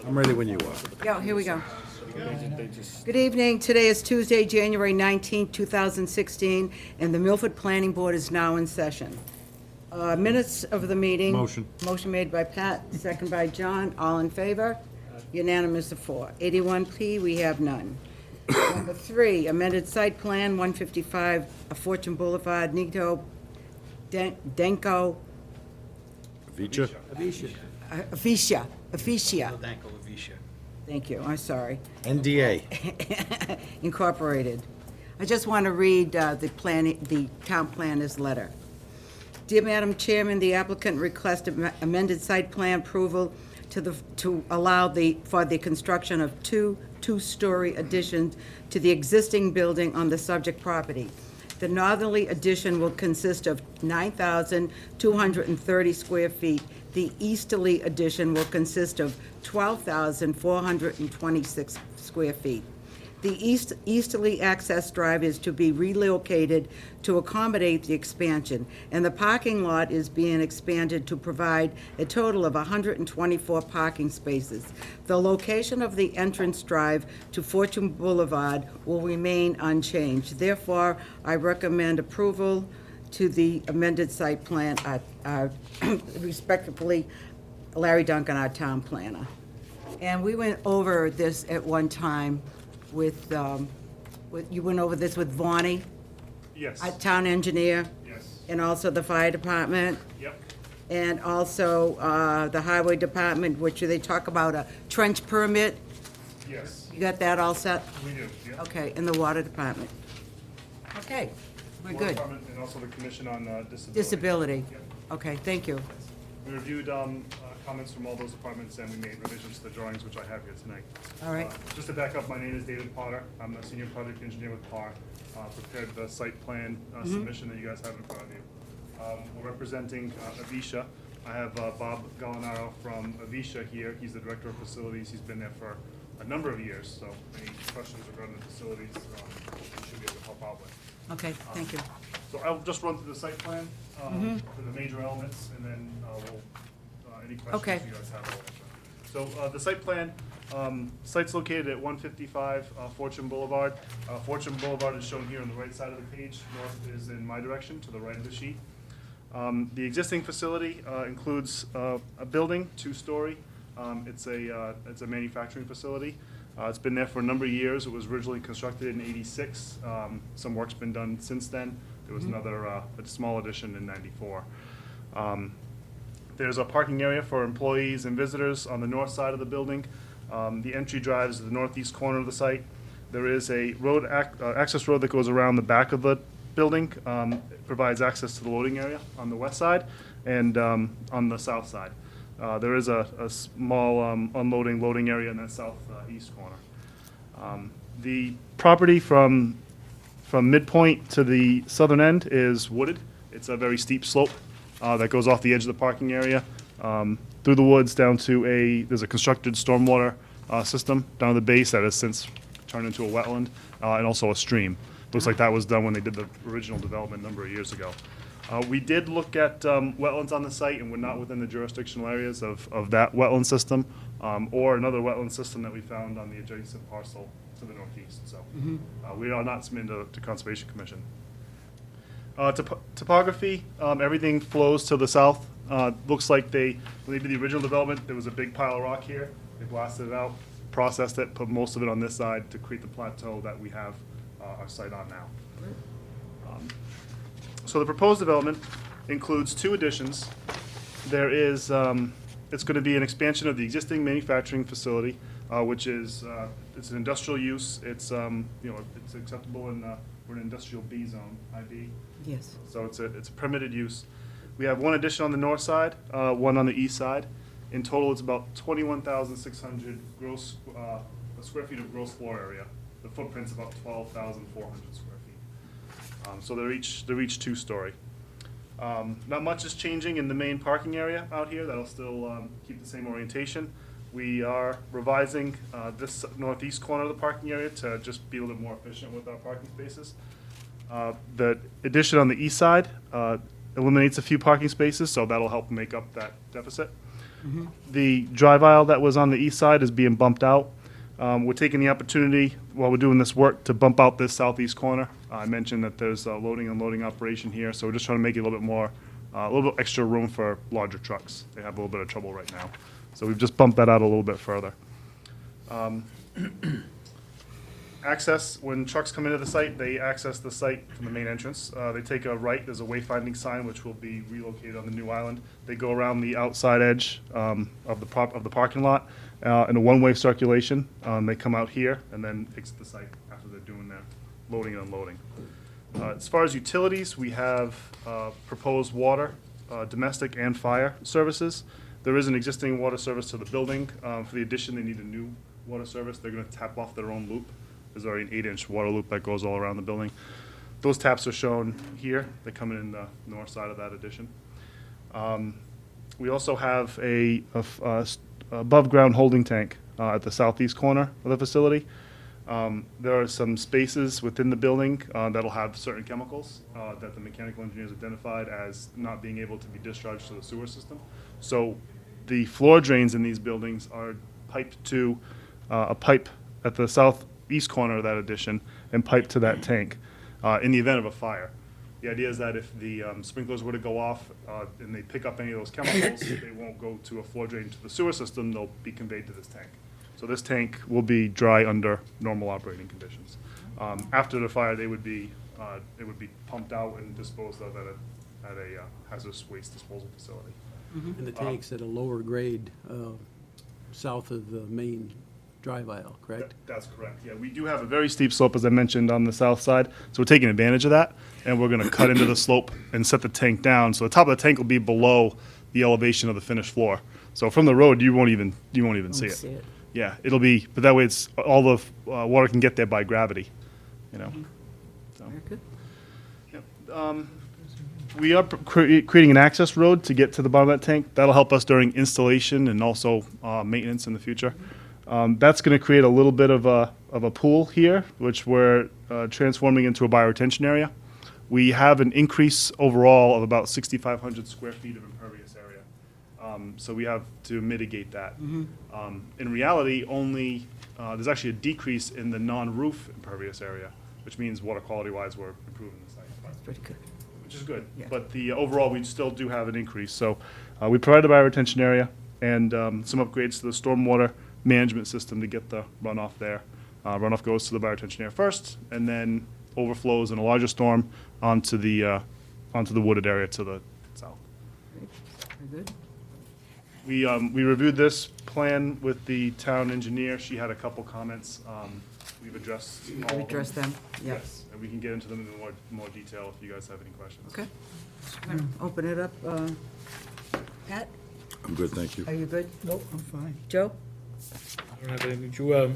I'm ready when you are. Yeah, here we go. Good evening. Today is Tuesday, January 19th, 2016, and the Milford Planning Board is now in session. Minutes of the meeting. Motion. Motion made by Pat, second by John. All in favor? Unanimous of 4. 81P, we have none. Number 3, amended site plan, 155 Fortune Boulevard, Nito, Denko, Vicha? Aficia. Danko Lavisha. Thank you, I'm sorry. NDA. Incorporated. I just want to read the town planner's letter. Dear Madam Chairman, the applicant requests amended site plan approval to allow for the construction of two-story additions to the existing building on the subject property. The northerly addition will consist of 9,230 square feet. The easterly addition will consist of 12,426 square feet. The easterly access drive is to be relocated to accommodate the expansion, and the parking lot is being expanded to provide a total of 124 parking spaces. The location of the entrance drive to Fortune Boulevard will remain unchanged. Therefore, I recommend approval to the amended site plan, respectively, Larry Duncan, our town planner. And we went over this at one time with you went over this with Vonnie, Yes. our town engineer, Yes. and also the fire department, Yep. and also the highway department, which they talk about a trench permit. Yes. You got that all set? We do. Yep. Okay, and the water department. Okay, we're Water good. Department and also the Commission on Disability. Disability. Yep. Okay, thank you. We reviewed comments from all those departments and we made revisions to the drawings, which I have here tonight. All right. Just to back up, my name is David Potter. I'm a senior project engineer with PAR. Prepared the site plan submission that you guys have in front of you. We're representing Avisha. I have Bob Gallinaro from Avisha here. He's the director of facilities. He's been there for a number of years, so any questions regarding the facilities, he should be able to help out with. Okay, thank you. So I'll just run through the site plan for the major elements, and then we'll, any Okay. questions you guys have, I'll answer. So the site plan, site's located at 155 Fortune Boulevard. Fortune Boulevard is shown here on the right side of the page. North is in my direction, to the right of the sheet. The existing facility includes a building, 2-story. It's a manufacturing facility. It's been there for a number of years. It was originally constructed in '86. Some work's been done since then. There was another a small addition in '94. There's a parking area for employees and visitors on the north side of the building. The entry drive is the northeast corner of the site. There is a road access road that goes around the back of the building. It provides access to the loading area on the west side and on the south side. There is a small unloading, loading area in that southeast corner. The property from midpoint to the southern end is wooded. It's a very steep slope that goes off the edge of the parking area, through the woods down to there's a constructed stormwater system down at the base that has since turned into a wetland, and also a stream. Looks like that was done when they did the original development a number of years ago. We did look at wetlands on the site, and we're not within the jurisdictional areas of that wetland system, or another wetland system that we found on the adjacent parcel to the northeast. So we are not submitted to Conservation Commission. Topography, everything flows to the south. Looks like when they did the original development, there was a big pile of rock here. They blasted it out, processed it, put most of it on this side to create the plateau that we have our site on now. So the proposed development includes 2 additions. There is, it's going to be an expansion of the existing manufacturing facility, which is, it's an industrial use. It's, it's acceptable in, we're in industrial B zone, IB. Yes. So it's a permitted use. We have 1 addition on the north side, 1 on the east side. In total, it's about 21,600 square feet of gross floor area. The footprint's about 12,400 square feet. So they're each 2-story. Not much is changing in the main parking area out here. That'll still keep the same orientation. We are revising this northeast corner of the parking area to just be a little more efficient with our parking spaces. The addition on the east side eliminates a few parking spaces, so that'll help make up that deficit. The drive aisle that was on the east side is being bumped out. We're taking the opportunity, while we're doing this work, to bump out this southeast corner. I mentioned that there's a loading and unloading operation here, so we're just trying to make it a little bit more, a little bit extra room for larger trucks. They have a little bit of trouble right now. So we've just bumped that out a little bit further. Access, when trucks come into the site, they access the site from the main entrance. They take a right, there's a wayfinding sign which will be relocated on the new island. They go around the outside edge of the parking lot in a one-way circulation. They come out here and then exit the site after they're doing their loading and unloading. As far as utilities, we have proposed water, domestic and fire services. There is an existing water service to the building. For the addition, they need a new water service. They're going to tap off their own loop. There's already an 8-inch water loop that goes all around the building. Those taps are shown here. They come in the north side of that addition. We also have a above-ground holding tank at the southeast corner of the facility. There are some spaces within the building that'll have certain chemicals that the mechanical engineers identified as not being able to be discharged to the sewer system. So the floor drains in these buildings are piped to a pipe at the southeast corner of that addition and piped to that tank in the event of a fire. The idea is that if the sprinklers were to go off and they pick up any of those chemicals, they won't go to a floor drain to the sewer system, they'll be conveyed to this tank. So this tank will be dry under normal operating conditions. After the fire, it would be pumped out and disposed of at a hazardous waste disposal facility. And the tank's at a lower grade south of the main drive aisle, correct? That's correct, yeah. We do have a very steep slope, as I mentioned, on the south side, so we're taking advantage of that, and we're gonna cut into the slope and set the tank down, so the top of the tank will be below the elevation of the finished floor. So from the road, you won't even see it. Yeah, it'll be, but that way it's, all the water can get there by gravity, you know? So, Very good. yep. We are creating an access road to get to the bottom of that tank. That'll help us during installation and also maintenance in the future. That's going to create a little bit of a pool here, which we're transforming into a bioretention area. We have an increase overall of about 6,500 square feet of impervious area. So we have to mitigate that. In reality, there's actually a decrease in the non-roof impervious area, which means water quality-wise, we're improving the site. Pretty good. Which is good. Yeah. But the overall, we still do have an increase. So we provide a bioretention area and some upgrades to the stormwater management system to get the runoff there. Runoff goes to the bioretention area first, and then overflows in a larger storm onto the wooded area to the south. Very good. We reviewed this plan with the town engineer. She had a couple comments. We've addressed all of them. Address them, yeah. Yes, and we can get into them in more detail if you guys have any questions. Okay. Open it up. Pat, I'm good, thank you. are you good? Nope, I'm fine. Joe? I don't have anything. Did you,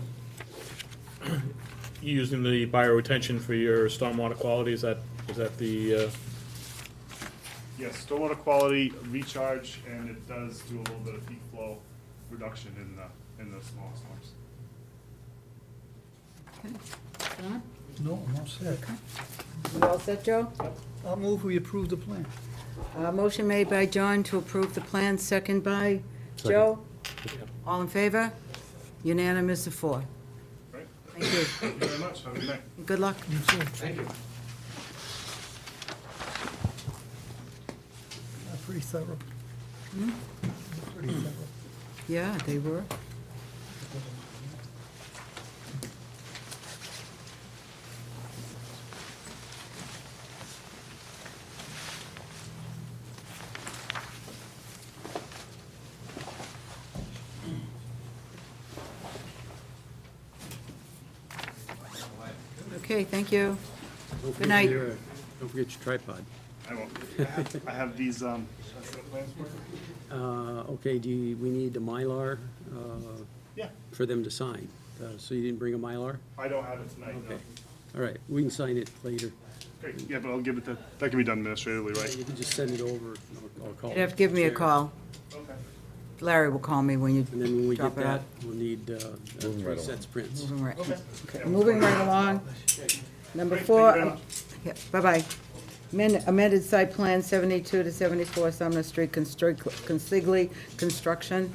using the bioretention for your stormwater quality, is that the, Yes, stormwater quality recharge, and it does do a little bit of peak flow reduction in the small storms. John? No, I'm all set. You all set, Joe? I'll move we approve the plan. Motion made by John to approve the plan, second by Joe. All in favor? Unanimous of 4. Right? Thank you. Thank you very much. Have a good night. Good luck. Thank you. Pretty thorough. Pretty thorough. Yeah, they were. Okay, thank you. Don't Good night. Don't forget your tripod. I won't. I have these, plans for you. Okay, we need a Mylar Yeah, for them to sign. So you didn't bring a Mylar? I don't have it tonight, no. Okay. All right, we can sign it later. Great, yeah, but I'll give it that can be done administratively, right? You can just send it over. I'll call You'd have to give me a Chair. call. Okay. Larry will call me when you And then when we drop get it that, out. we'll need Moving right 3 sets prints. Moving right, Okay. okay, moving right along. Number Great, 4. thank you very much. Yeah, bye-bye. Amended site plan 72 to 74 Sumner Street, Consigli Construction.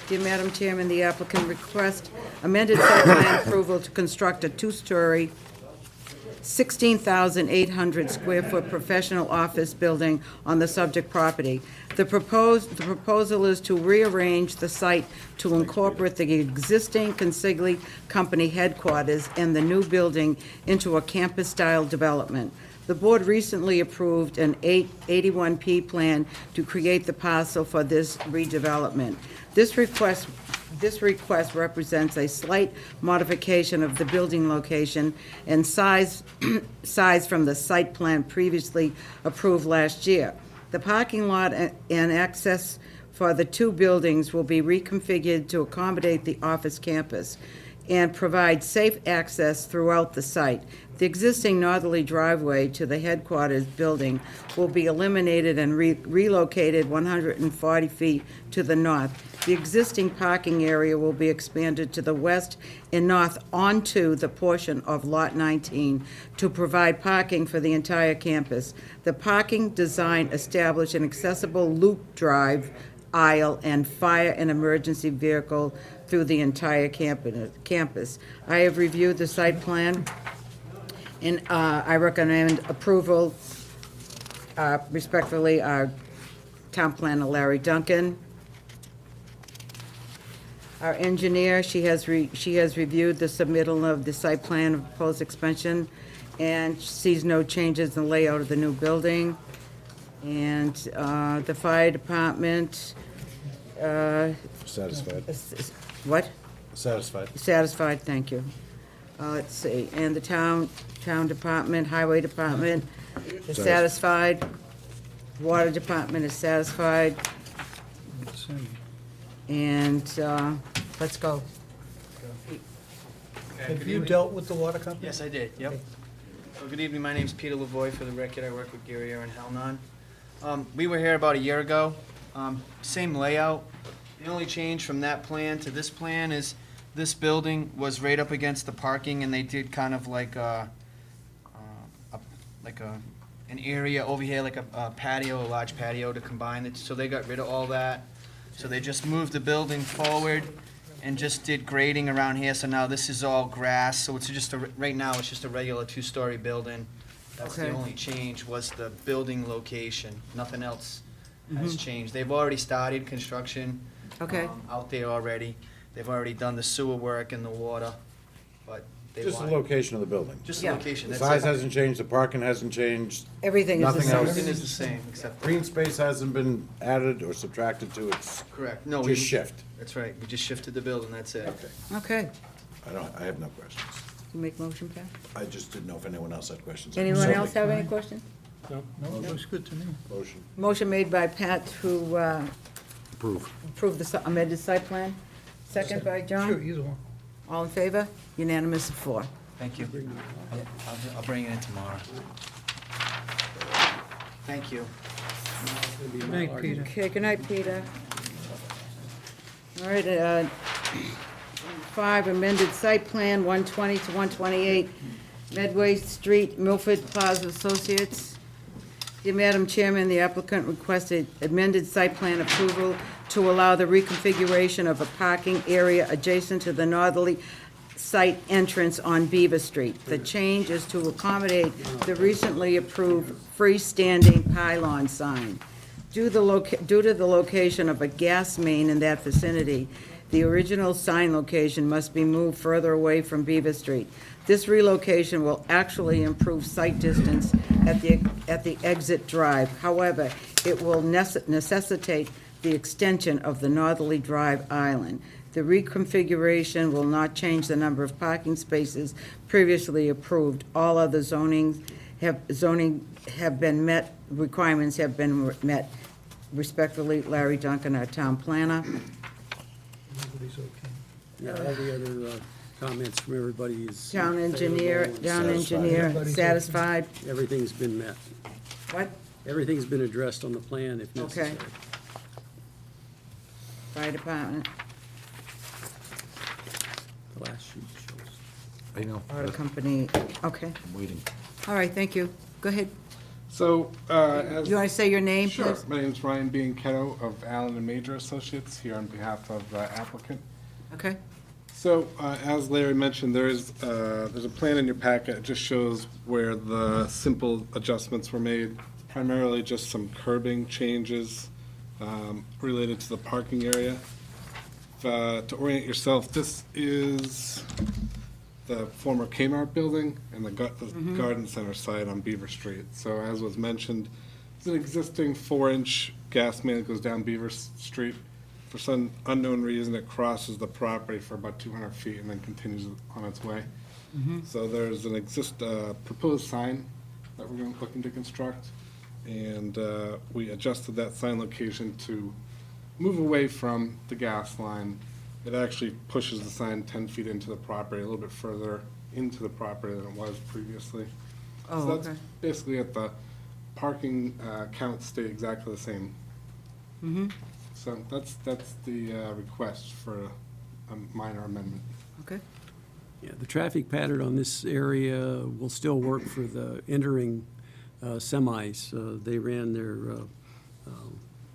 Dear Madam Chairman, the applicant request amended site plan approval to construct a two-story, 16,800 square foot professional office building on the subject property. The proposal is to rearrange the site to incorporate the existing Consigli Company headquarters and the new building into a campus-style development. The board recently approved an 81P plan to create the parcel for this redevelopment. This request represents a slight modification of the building location and size from the site plan previously approved last year. The parking lot and access for the two buildings will be reconfigured to accommodate the office campus and provide safe access throughout the site. The existing northerly driveway to the headquarters building will be eliminated and relocated 140 feet to the north. The existing parking area will be expanded to the west and north onto the portion of Lot 19 to provide parking for the entire campus. The parking design established an accessible loop drive, aisle, and fire and emergency vehicle through the entire campus. I have reviewed the site plan, and I recommend approval. Respectfully, our town planner, Larry Duncan. Our engineer, she has reviewed the submittal of the site plan of proposed expansion and sees no changes in the layout of the new building. And the fire department, Satisfied. what? Satisfied. Satisfied, thank you. Let's see, and the town department, highway department is satisfied. Water department is satisfied. Same. And, let's go. Have you dealt with the water company? Yes, I did, yep. So good evening, my name's Peter Lavoy, for the record, I work with Gary and Halnon. We were here about a year ago, same layout. The only change from that plan to this plan is this building was right up against the parking, and they did kind of like an area over here, like a patio, a large patio to combine it, so they got rid of all that. So they just moved the building forward and just did grading around here, so now this is all grass, so it's just right now, it's just a regular two-story building. That's the Okay. only change, was the building location, nothing else has changed. They've already started construction. Okay. Out there already. They've already done the sewer work and the water, but they Just the want, location of the building. just the Yeah. location, The that's size it. hasn't changed, the parking hasn't changed, Everything is the Nothing same. else. Everything is the same, except, green space hasn't been added or subtracted to, it's correct, no, we. just shift. That's right, we just shifted the building, that's it. Okay, Okay, I have no questions. you make motion, Pat? I just didn't know if anyone else had questions. Anyone So- else have any questions? No, it looks good to me. Motion. Motion made by Pat to Approve. approve the amended site plan, second by Sure, John. either one. All in favor? Unanimous of 4. Thank you. I'll bring it in tomorrow. Thank you. Good night, Peter. Okay, good night, Peter. All right, 5, amended site plan, 120 to 128 Medway Street, Milford Plaza Associates. Dear Madam Chairman, the applicant requested amended site plan approval to allow the reconfiguration of a parking area adjacent to the northerly site entrance on Beaver Street. The change is to accommodate the recently approved freestanding pylon sign. Due to the location of a gas main in that vicinity, the original sign location must be moved further away from Beaver Street. This relocation will actually improve sight distance at the exit drive. However, it will necessitate the extension of the northerly drive island. The reconfiguration will not change the number of parking spaces previously approved. All other zoning have been met, requirements have been met. Respectfully, Larry Duncan, our town planner. Everybody's okay. Yeah, all the other comments from everybody is. Town engineer, favorable and town Satisfied. engineer, Everybody's- satisfied. Everything's been met. What? Everything's been addressed on the plan if Okay. necessary. Fire department, The last sheet shows. I know, auto company, okay. I'm waiting. All right, thank you. Go ahead. So, as... You want to say your name, Sure. please? My name's Ryan Bianchetto of Allen and Major Associates, here on behalf of the applicant. Okay. So, as Larry mentioned, there's a plan in your packet. It just shows where the simple adjustments were made, primarily just some curbing changes related to the parking area. To orient yourself, this is the former Kmart building and the garden center site on Beaver Street. So as was mentioned, it's an existing 4-inch gas main that goes down Beaver Street. For some unknown reason, it crosses the property for about 200 feet and then continues on its way. So there's an proposed sign that we're looking to construct, and we adjusted that sign location to move away from the gas line. It actually pushes the sign 10 feet into the property, a little bit further into the property than it was previously. Oh, So that's okay. basically it. The parking counts stay exactly the same. So that's the request for a minor amendment. Okay. Yeah, the traffic pattern on this area will still work for the entering semis. They ran their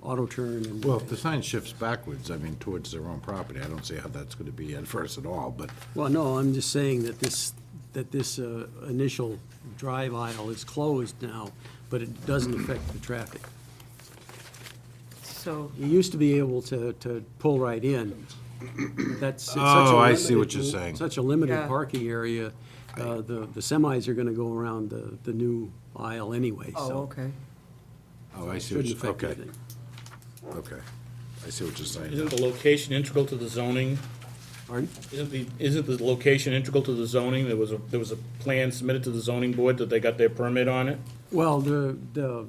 auto turn and. Well, if the sign shifts backwards, I mean, towards their own property, I don't see how that's gonna be adverse at all, but Well, no, I'm just saying that this initial drive aisle is closed now, but it doesn't affect the traffic. So, You used to be able to pull right in. That's it's such a Oh, I see limited- what you're saying. Such a limited Yeah. parking area. The semis are gonna go around the new aisle anyway, oh, so. okay. oh, I see what Shouldn't you're, affect okay, anything. okay. I see what you're saying. Isn't the location integral to the zoning? Pardon? Isn't the location integral to the zoning? There was a plan submitted to the zoning board that they got their permit on it? Well, the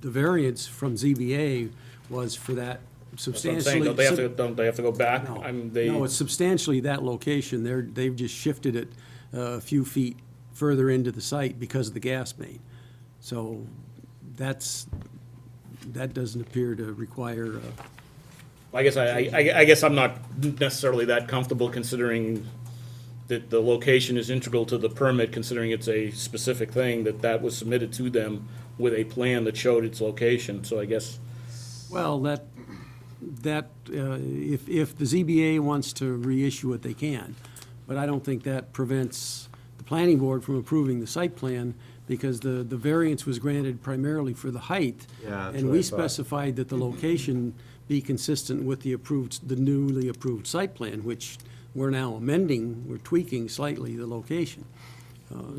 variance from ZBA was for that That's what I'm substantially. saying, don't they have to go back? No, I mean, no, it's substantially that location. They've just shifted it a few feet further into the site because of the gas main. So that doesn't appear to require, I guess I'm not necessarily that comfortable considering that the location is integral to the permit, considering it's a specific thing, that was submitted to them with a plan that showed its location, so I guess, well, if the ZBA wants to reissue it, they can. But I don't think that prevents the planning board from approving the site plan because the variance was granted primarily for the height. Yeah, that's And what we I thought. specified that the location be consistent with the newly approved site plan, which we're now amending, we're tweaking slightly the location.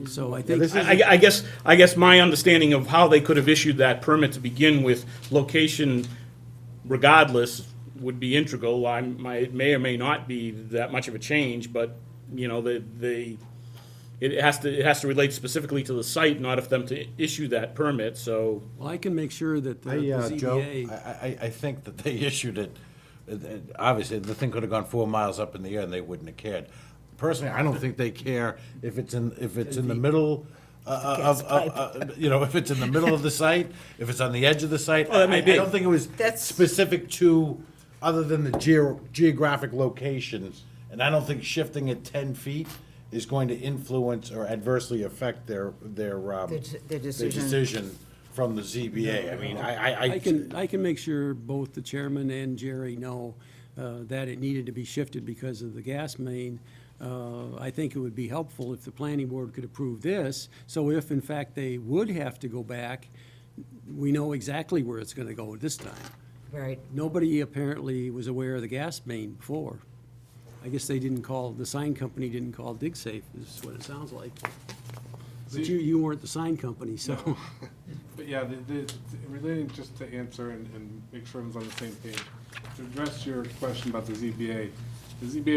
So I think. I guess my understanding of how they could have issued that permit to begin with, location regardless would be integral. It may or may not be that much of a change, but, you know, it has to relate specifically to the site, not of them to issue that permit, so. Well, I can make sure that the Joe, ZBA. I think that they issued it, obviously, the thing could have gone 4 miles up in the air and they wouldn't have cared. Personally, I don't think they care if it's in the middle if it's in the middle of the site, if it's on the edge of the site. Well, that may be. I don't think it was That's- specific to, other than the geographic location. And I don't think shifting it 10 feet is going to influence or adversely affect their decision. decision from the ZBA. I mean, I can make sure both the chairman and Jerry know that it needed to be shifted because of the gas main. I think it would be helpful if the planning board could approve this, so if in fact they would have to go back, we know exactly where it's gonna go this time. Right. Nobody apparently was aware of the gas main before. I guess the sign company didn't call DigSafe, is what it sounds like. But you weren't the sign company, so. But yeah, relating, just to answer and make sure everyone's on the same page, to address your question about the ZBA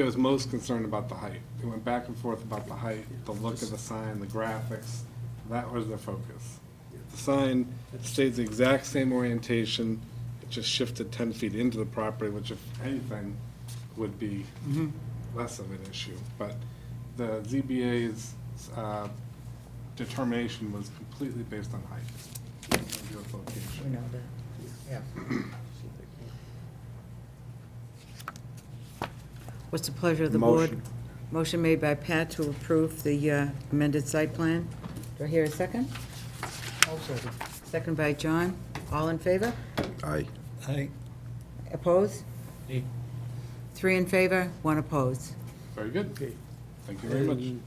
was most concerned about the height. They went back and forth about the height, the look of the sign, the graphics. That was their focus. The sign stays the exact same orientation, it just shifted 10 feet into the property, which if anything, would be less of an issue. But the ZBA's determination was completely based on height. With We location. know that, yeah. What's the pleasure of the board? Motion. Motion made by Pat to approve the amended site plan. Do I hear a second? Second. second by John. All in favor? Aye. Aye. Opposed? Aye. 3 in favor, 1 opposed. Very good. Okay. Thank you very much. And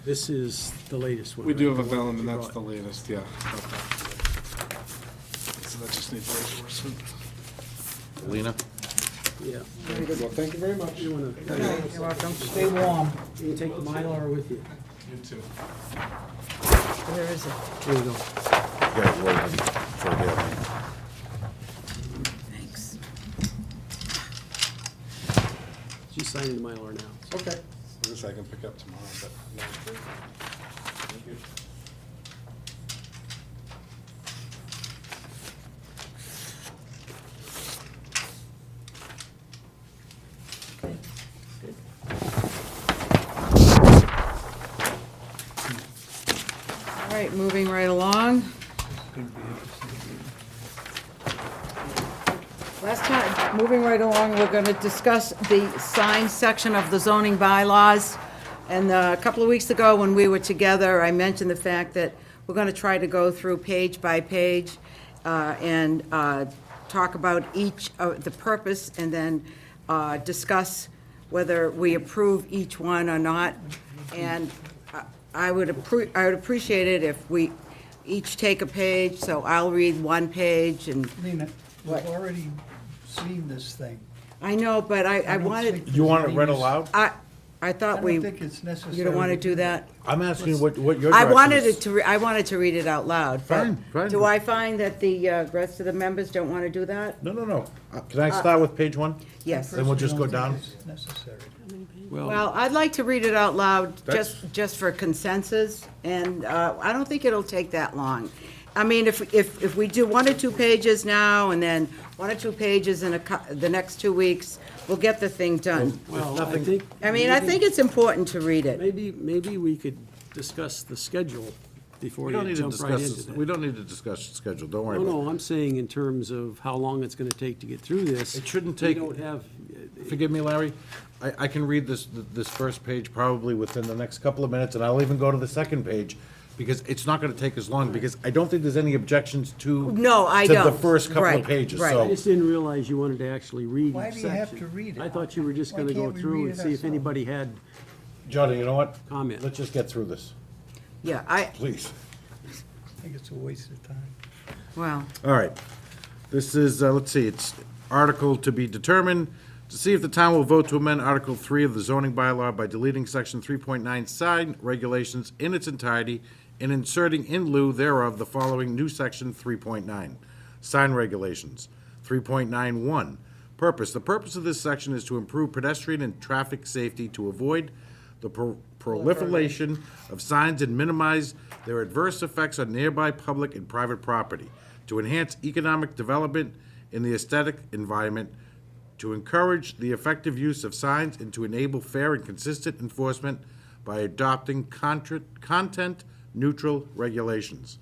this is the latest one. We do right? have a The one vellum, and you that's the brought. latest, yeah. So that just needs reinforcement. Lena? Yeah. Very good, well, thank you very much. You wanna, You're welcome. Stay warm. you take the Mylar with you. You too. Where is it? There you go. Yeah, well, it's right there. Thanks. She's signing the Mylar now. Okay. I guess I can pick up tomorrow, but no, it's good. Thank you. All right, moving right along. Last time, moving right along, we're going to discuss the sign section of the zoning bylaws. And a couple of weeks ago, when we were together, I mentioned the fact that we're going to try to go through page by page and talk about each, the purpose, and then discuss whether we approve each one or not. And I would appreciate it if we each take a page, so I'll read one page, and, Lena, What? we've already seen this thing. I know, but I don't wanted, think You want it there's read any- aloud? I I thought don't we, think it's necessary. you don't want to do that? I'm asking what your I direction wanted is. it to, I wanted to read it out loud, but Fine, fine. do I find that the rest of the members don't want to do that? No, no, no. Can I start with page 1? Yes. Then we'll just go Personally, I down? don't think it's necessary. Well, I'd like to read it out loud, That's- just for consensus, and I don't think it'll take that long. I mean, if we do 1 or 2 pages now, and then 1 or 2 pages in the next 2 weeks, we'll get the thing done. Well, I think. I mean, I maybe- think it's important to read it. Maybe we could discuss the schedule before We don't you need to jump right discuss, into this- that. we don't need to discuss the schedule, don't worry No, about it. no, I'm saying in terms of how long it's gonna take to get through this. It shouldn't We take- don't have, Forgive me, Larry, I can read this first page probably within the next couple of minutes, and I'll even go to the second page, because it's not gonna take as long, because I don't think there's any objections to. No, I To the don't. first couple Right, of pages, right. I so. just didn't realize you wanted to actually read Why each do you have section. to read it? I thought you were just Why gonna go can't we through read and it see if ourselves? anybody had, Johnny, you know what? Comment. Let's just get through this, Yeah, please. I think it's a waste of time. well, All right. This is, let's see, it's article to be determined, to see if the town will vote to amend Article 3 of the zoning bylaw by deleting Section 3.9 sign regulations in its entirety and inserting in lieu thereof the following new Section 3.9, sign regulations. 3.91, purpose. The purpose of this section is to improve pedestrian and traffic safety, to avoid the proliferation of signs and minimize their adverse effects on nearby public and private property, to enhance economic development in the aesthetic environment, to encourage the effective use of signs, and to enable fair and consistent enforcement by adopting content-neutral regulations.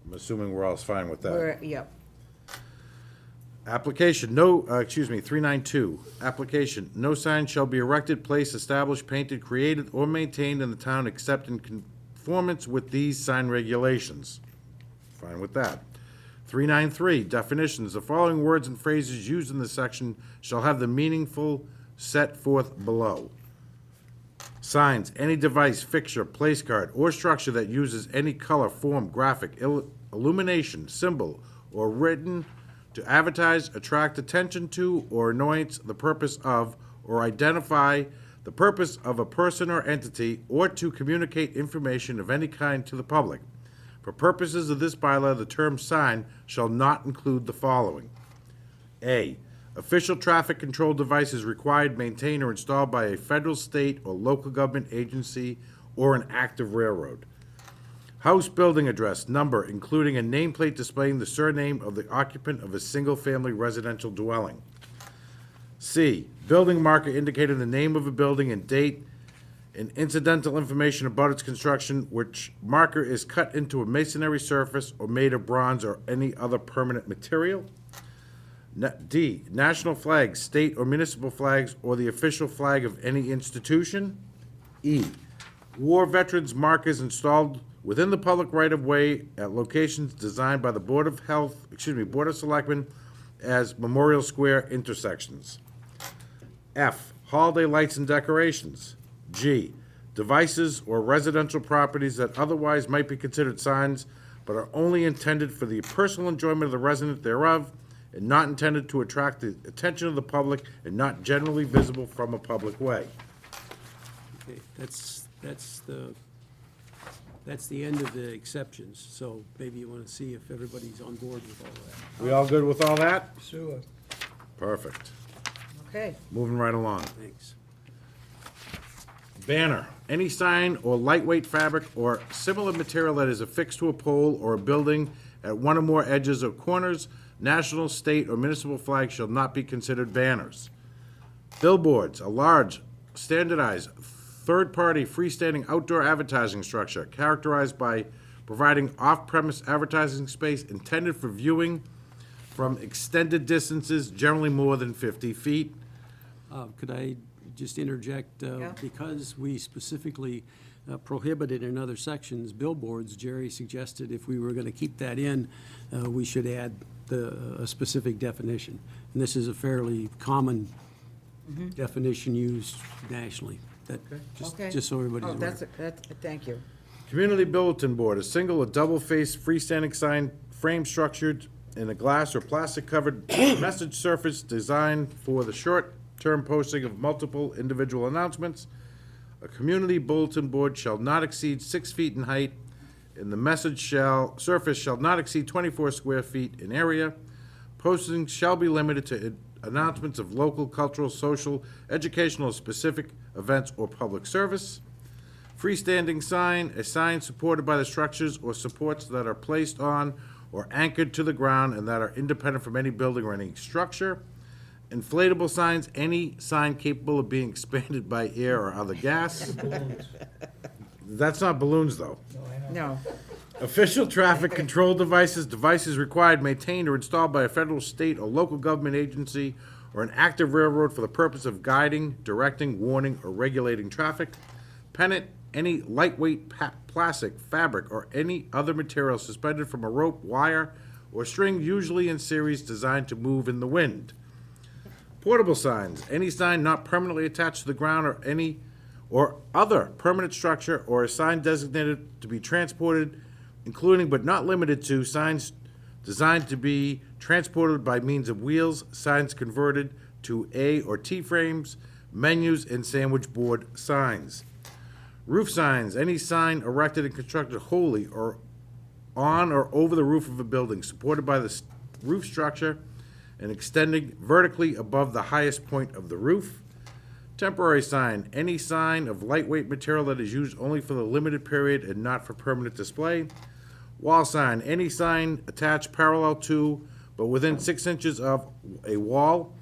I'm assuming we're all fine with that. yep. Application, 392, application, no sign shall be erected, placed, established, painted, created, or maintained in the town except in conformance with these sign regulations. Fine with that. 393, definitions, the following words and phrases used in this section shall have the meaningful set forth below. Signs, any device, fixture, place card, or structure that uses any color, form, graphic, illumination, symbol, or written to advertise, attract attention to, or annoyance the purpose of, or identify the purpose of a person or entity, or to communicate information of any kind to the public. For purposes of this bylaw, the term sign shall not include the following. A, official traffic control devices required, maintained, or installed by a federal, state, or local government agency or an active railroad. House building address, number, including a nameplate displaying the surname of the occupant of a single-family residential dwelling. C, building marker indicating the name of a building and date and incidental information about its construction, which marker is cut into a masonry surface or made of bronze or any other permanent material. D, national flags, state or municipal flags, or the official flag of any institution. E, war veterans markers installed within the public right-of-way at locations designed by the Board of Selectmen as Memorial Square intersections. F, holiday lights and decorations. G, devices or residential properties that otherwise might be considered signs but are only intended for the personal enjoyment of the resident thereof and not intended to attract the attention of the public and not generally visible from a public way. Okay, that's the end of the exceptions, so maybe you want to see if everybody's on board with all that. We all good with all that? Sewer. Perfect. Okay. Moving right along. Thanks. Banner, any sign or lightweight fabric or similar material that is affixed to a pole or a building at one or more edges or corners, national, state, or municipal flag shall not be considered banners. Billboards, a large, standardized, third-party freestanding outdoor advertising structure characterized by providing off-premise advertising space intended for viewing from extended distances, generally more than 50 feet. Could I just interject? Yeah. Because we specifically prohibited in other sections billboards, Jerry suggested if we were going to keep that in, we should add a specific definition. And this is a fairly common definition used nationally. That, Okay. just so everybody's Oh, aware. thank you. Community bulletin board, a single or double-faced freestanding sign frame structured in a glass or plastic-covered message surface designed for the short-term posting of multiple individual announcements. A community bulletin board shall not exceed 6 feet in height, and the surface shall not exceed 24 square feet in area. Posting shall be limited to announcements of local, cultural, social, educational, or specific events or public service. Freestanding sign, a sign supported by the structures or supports that are placed on or anchored to the ground and that are independent from any building or any structure. Inflatable signs, any sign capable of being expanded by air or other gas. That's not balloons, though. No. Official traffic control devices, devices required, maintained, or installed by a federal, state, or local government agency or an active railroad for the purpose of guiding, directing, warning, or regulating traffic. Pennant, any lightweight plastic, fabric, or any other material suspended from a rope, wire, or string, usually in series, designed to move in the wind. Portable signs, any sign not permanently attached to the ground or other permanent structure, or a sign designated to be transported, including but not limited to signs designed to be transported by means of wheels, signs converted to A or T frames, menus, and sandwich board signs. Roof signs, any sign erected and constructed wholly or on or over the roof of a building, supported by the roof structure and extending vertically above the highest point of the roof. Temporary sign, any sign of lightweight material that is used only for the limited period and not for permanent display. Wall sign, any sign attached parallel to but within 6 inches of a wall,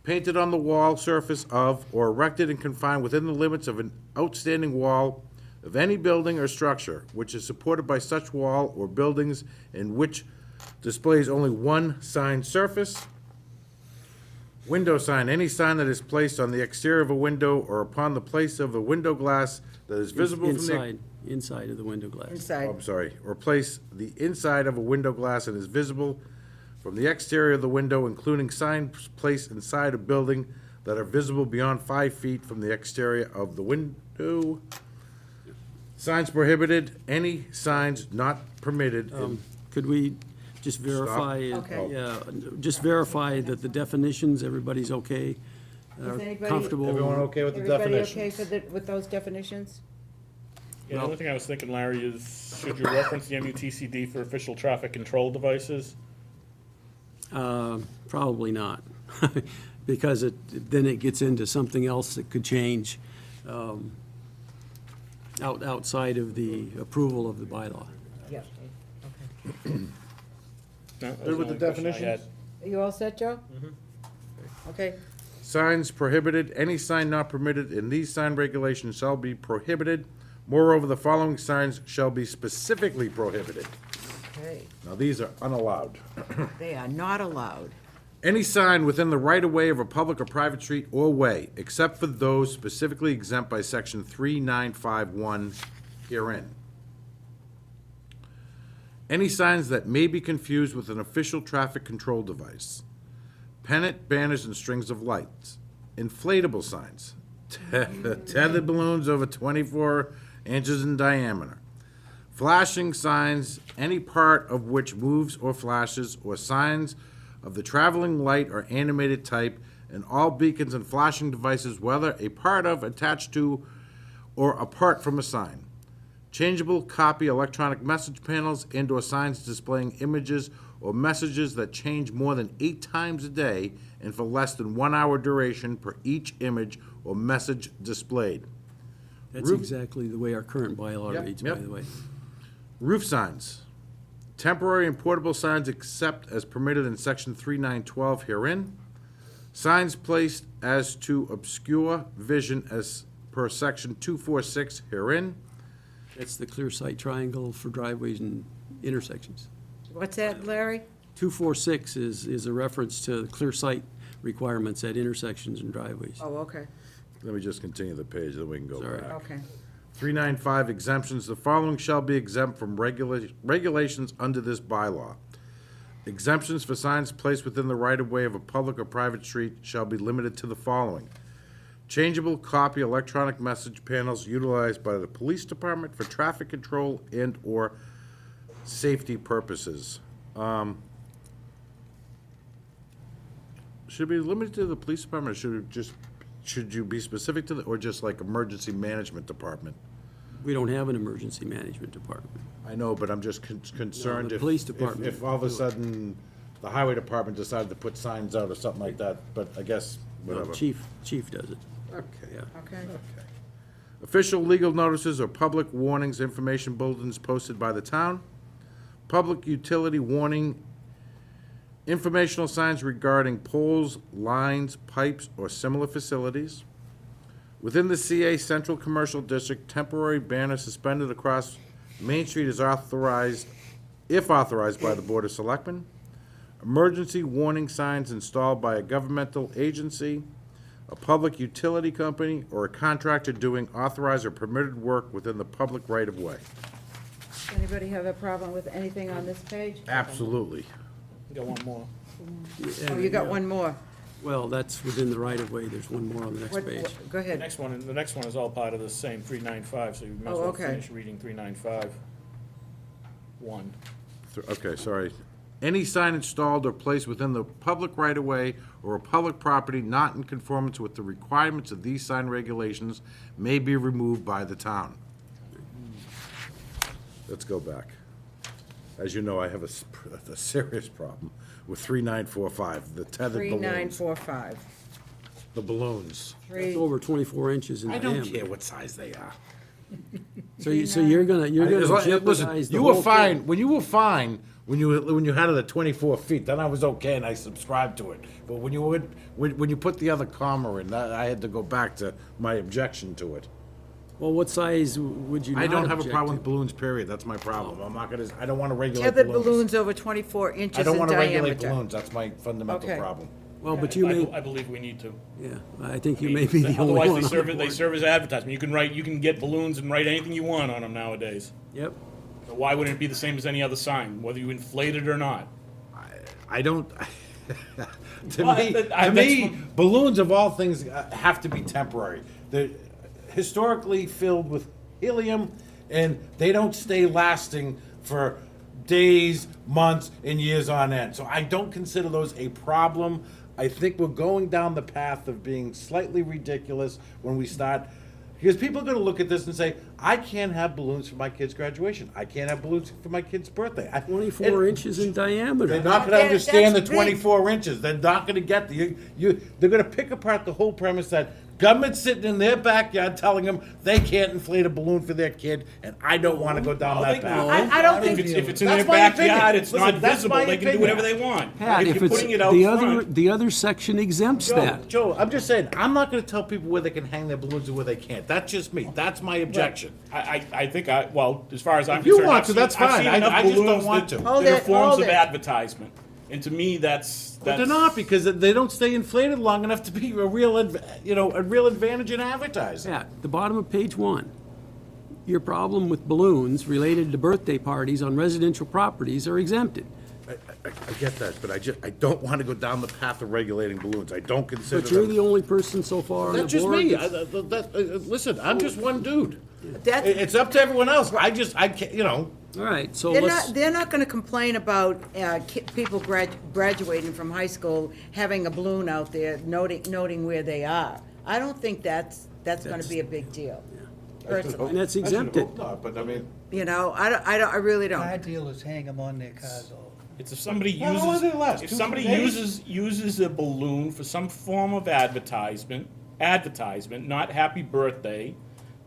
painted on the wall surface of, or erected and confined within the limits of an outstanding wall of any building or structure which is supported by such wall or buildings and which displays only one sign surface. Window sign, any sign that is placed on the exterior of a window or upon the place of the window glass that is visible from the... Inside of the window glass. Oh, Inside. I'm sorry, or place the inside of a window glass and is visible from the exterior of the window, including signs placed inside a building that are visible beyond 5 feet from the exterior of the window. Signs prohibited, any signs not permitted in... Could we just verify? Okay. Yeah, just verify that the definitions, everybody's okay? Are anybody- comfortable? Everyone okay with the Everybody definitions? okay with those definitions? Yeah, the only thing I was thinking, Larry, is should you reference the MUTCD for official traffic control devices? Probably not, because then it gets into something else that could change outside of the approval of the bylaw. Yeah. No, that was Good with the only question I definitions? Are you all set, Joe? Okay. Signs prohibited, any sign not permitted in these sign regulations shall be prohibited. Moreover, the following signs shall be specifically prohibited. Okay. Now, these are unallowed. They are not allowed. Any sign within the right-of-way of a public or private street or way, except for those specifically exempt by section 3951 herein. Any signs that may be confused with an official traffic control device. Pennant, banners, and strings of lights. Inflatable signs. Tethered balloons over 24 inches in diameter. Flashing signs, any part of which moves or flashes, or signs of the traveling light or animated type, and all beacons and flashing devices, whether a part of, attached to, or apart from a sign. Changeable copy electronic message panels and/or signs displaying images or messages that change more than 8 times a day and for less than 1 hour duration per each image or message displayed. That's Roof- exactly the way our current bylaw Yep, reads, by yep. the way. Roof signs. Temporary and portable signs except as permitted in section 3912 herein. Signs placed as to obscure vision as per section 246 herein. That's the clear sight triangle for driveways and intersections. What's that, Larry? 246 is a reference to clear sight requirements at intersections and driveways. Oh, okay, Let me just continue the page, then we can go Sorry. back. okay. 395 exemptions. The following shall be exempt from regulations under this bylaw. Exemptions for signs placed within the right-of-way of a public or private street shall be limited to the following. Changeable copy electronic message panels utilized by the police department for traffic control and/or safety purposes. Should it be limited to the police department, or should you be specific to the, or just like emergency management department? We don't have an emergency management department. I know, but I'm just concerned the if. police department If all of a do it. sudden, the highway department decided to put signs out or something like that, but I guess, whatever. Chief does it. Okay. Yeah. Okay. Official legal notices or public warnings, information bulletins posted by the town. Public utility warning, informational signs regarding poles, lines, pipes, or similar facilities. Within the CA Central Commercial District, temporary banner suspended across Main Street is authorized, if authorized by the Board of Selectmen. Emergency warning signs installed by a governmental agency, a public utility company, or a contractor doing authorized or permitted work within the public right-of-way. Anybody have a problem with anything on this page? Absolutely. Got one more. Oh, you got one more. Well, that's within the right of way. There's one more on the next What- page. Go The ahead. next one is all part of the same 395, so you might as Oh, well okay. finish reading 395. 1. Okay, sorry. Any sign installed or placed within the public right-of-way or a public property not in conformance with the requirements of these sign regulations may be removed by the town. Let's go back. As you know, I have a serious problem with 3945, the tethered balloons. 3945. The balloons. It's over 24 inches in I don't diameter. care what size they are. So you're gonna As long- jeopardize Listen, the you were whole fine, thing. when you were fine, when you had it at 24 feet, then I was okay and I subscribed to it. But when you put the other comma in, that, I had to go back to my objection to it. Well, what size would you not I don't have a object problem to? with balloons, period, that's my problem. I'm not gonna, I don't wanna regulate Tethered balloons. balloons over 24 inches I in don't wanna regulate diameter. balloons, that's my fundamental Okay. problem. Well, but you may, I believe we need to. yeah, I think you may be the only one Otherwise, on they board. serve as advertisement. You can get balloons and write anything you want on them nowadays. Yep. So why wouldn't it be the same as any other sign, whether you inflate it or not? I don't, to Well, me, I- to that's me, what- balloons of all things have to be temporary. They're historically filled with helium, and they don't stay lasting for days, months, and years on end. So I don't consider those a problem. I think we're going down the path of being slightly ridiculous when we start, because people are gonna look at this and say, I can't have balloons for my kid's graduation. I can't have balloons for my kid's birthday. 24 inches in diameter. They're not gonna That- understand the that's big. 24 inches. They're not gonna get they're gonna pick apart the whole premise that government's sitting in their backyard telling them they can't inflate a balloon for their kid, and I don't wanna go down Well, that they- path. I don't If think, it's in That's their my opinion. backyard, it's Listen, not that's visible, my they can do opinion. whatever they want. Pat, If if you're it's, putting it out front, the other section exempts that. Joe, I'm just saying, I'm not gonna tell people where they can hang their balloons and where they can't. That's just me. That's my objection. I think well, as far as I'm If you concerned, want I've to, seen- that's I've fine. seen I enough just don't balloons want that- to. Hold that are it, forms hold of it. advertisement. And to me, that's. But they're not, because they don't stay inflated long enough to be a real advantage in advertising. Pat, the bottom of page 1. your problem with balloons related to birthday parties on residential properties are exempted. I get that, but I don't want to go down the path of regulating balloons. I don't consider But you're them. the only person so far on the board. That's just me. that's- Listen, I'm just one dude. That's- It's up to everyone else. I can't, you know. All right, so They're let's, not, they're not gonna complain about, people graduating from high school having a balloon out there noting where they are. I don't think that's gonna be a big deal, personally. and that's I should exempted. hope not, but I mean. You know, I really Car don't. dealers hang them on their cars all. It's if somebody How long uses, do they last? if 2-3 somebody days? uses a balloon for some form of advertisement, not happy birthday,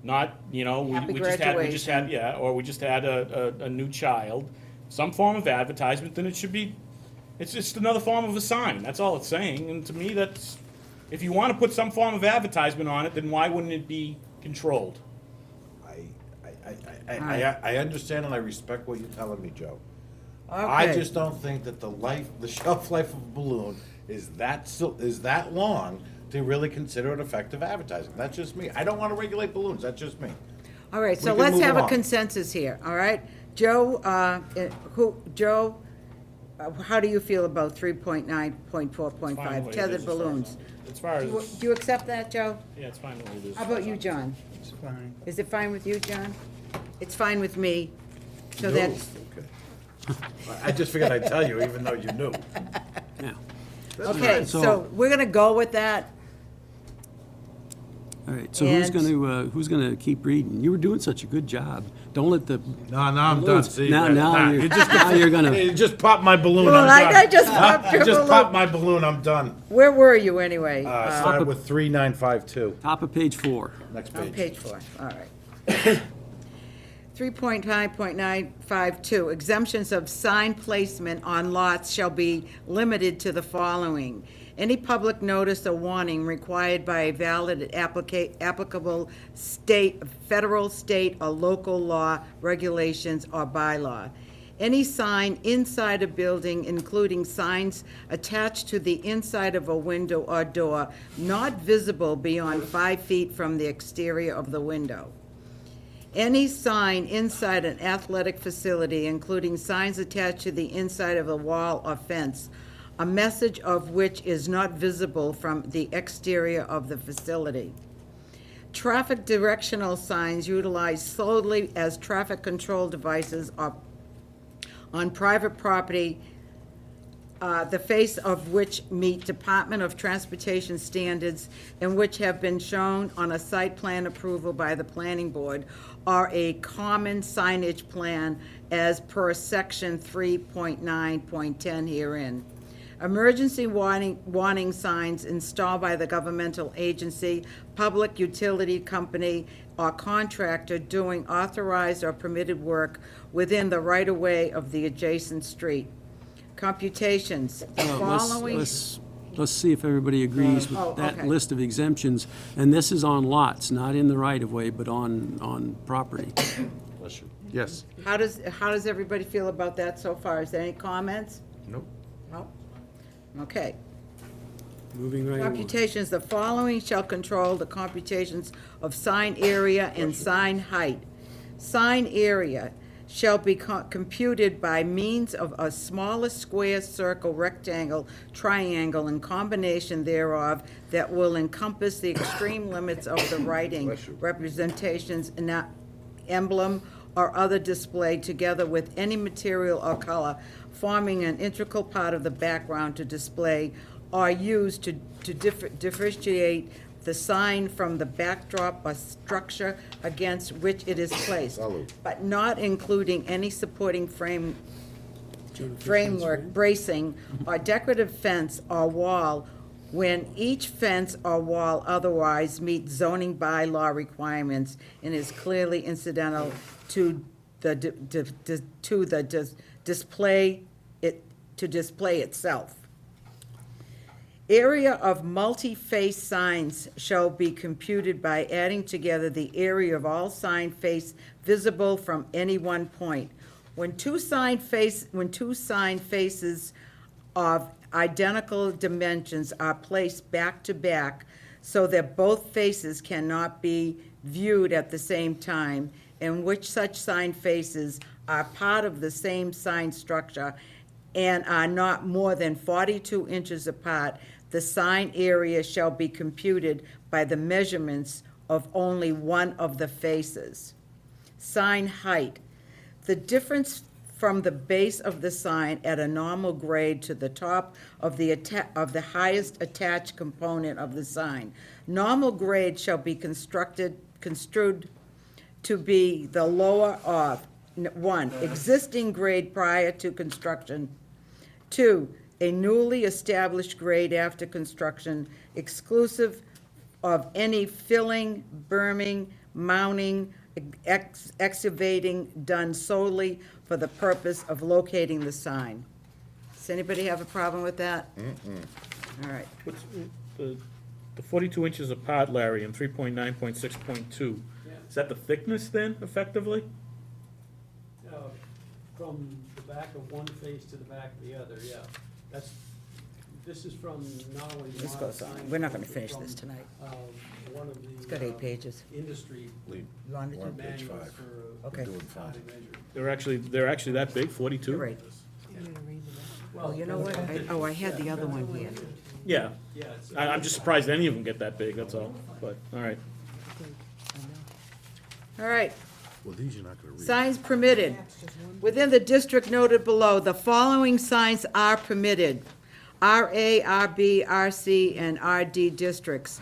not, you know, Happy we just had, graduation. yeah, or we just had a new child, some form of advertisement, then it should be, it's just another form of a sign, that's all it's saying, and to me, that's, if you wanna put some form of advertisement on it, then why wouldn't it be controlled? I understand and I respect what you're telling me, Joe. I Okay. just don't think that the shelf life of a balloon is that long to really consider it effective advertising. That's just me. I don't want to regulate balloons. That's just me. All right, so We can let's move have a along. consensus here, all right? Joe, Joe, how do you feel about 3.9.4.5 Fine the way it tethered is as far as balloons? As far as, Do you accept that, Joe? yeah, it's fine the way it is. How about you, John? It's fine. Is it fine with you, John? It's fine with me. So No. that's, Okay. I just figured I'd tell you, even though you knew. Yeah. okay, So- so we're gonna go with that. All right, so who's And- who's gonna keep reading? You were doing such a good job. Don't let the. No, I'm done. See, Now you're, you just, now you're gonna, you just popped my balloon. Well, I'm done. I just popped your You just balloon. popped my balloon. I'm done. Where were you anyway? Started with 3952. top of page 4. Next On page. page 4, all right. 3.9.952, exemptions of sign placement on lots shall be limited to the following. Any public notice or warning required by a valid applicable state, federal, state, or local law, regulations, or bylaw. Any sign inside a building, including signs attached to the inside of a window or door, not visible beyond 5 feet from the exterior of the window. Any sign inside an athletic facility, including signs attached to the inside of a wall or fence, a message of which is not visible from the exterior of the facility. Traffic directional signs utilized solely as traffic control devices or on private property, the face of which meet Department of Transportation standards and which have been shown on a site plan approval by the planning board, or a common signage plan as per section 3.9.10 herein. Emergency warning signs installed by the governmental agency, public utility company, or contractor doing authorized or permitted work within the right-of-way of the adjacent street. Computations, the following. Let's see if everybody agrees Oh, with that okay. list of exemptions. And this is on lots, not in the right-of-way, but on property. Bless you. Yes. How does everybody feel about that so far? Is there any comments? Nope. No? Okay. Moving right along. Computations, the following shall control the computations of sign area and sign height. Sign area shall be computed by means of a smallest square, circle, rectangle, triangle, and combination thereof that will encompass the extreme limits of the writing, Bless you. representations, emblem, or other display, together with any material or color forming an integral part of the background to display or used to differentiate the sign from the backdrop or structure against which it is placed, Salute. but not including any supporting framework, bracing, or decorative fence or wall when each fence or wall otherwise meets zoning bylaw requirements and is clearly incidental to the display itself. Area of multi-face signs shall be computed by adding together the area of all sign face visible from any one point. When two sign faces of identical dimensions are placed back to back so that both faces cannot be viewed at the same time, in which such sign faces are part of the same sign structure and are not more than 42 inches apart, the sign area shall be computed by the measurements of only one of the faces. Sign height. The difference from the base of the sign at a normal grade to the top of the highest attached component of the sign. Normal grade shall be construed to be the lower of, 1, existing grade prior to construction, 2, a newly established grade after construction, exclusive of any filling, berming, mounting, excavating done solely for the purpose of locating the sign. Does anybody have a problem with that? All right. What's the 42 inches apart, Larry, and 3.9.6.2, is that the thickness then, effectively? From the back of one face to the back of the other, yeah. This is from not only the This model goes on. sign, We're not but gonna finish from, this tonight. One of the. It's got 8 pages. Industry Lead. You want to We're on do? page manuals 5. for. Okay. Doing fine. how they measure. They're actually that big, 42? You're right. Oh, you know what? I had the other one here. Yeah. Yeah, it's, I'm just surprised any of them get that big, that's all, but, all right. All right. Well, these you're not gonna read. Signs permitted. Within the district noted below, the following signs are permitted. RA, RB, RC, and RD districts.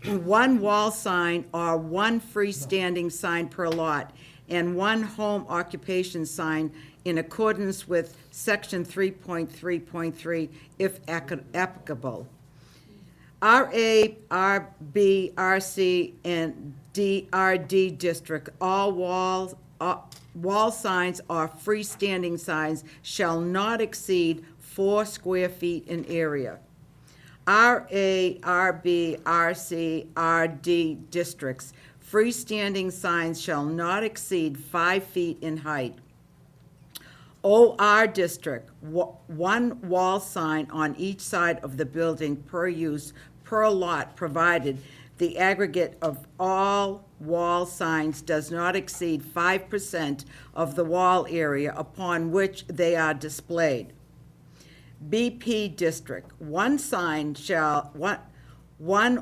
1 wall sign or 1 freestanding sign per lot, and 1 home occupation sign in accordance with section 3.3.3 if applicable. RA, RB, RC, and RD district, all wall signs or freestanding signs shall not exceed 4 square feet in area. RA, RB, RC, RD districts, freestanding signs shall not exceed 5 feet in height. OR district, 1 wall sign on each side of the building per use per lot, provided the aggregate of all wall signs does not exceed 5% of the wall area upon which they are displayed. BP district, 1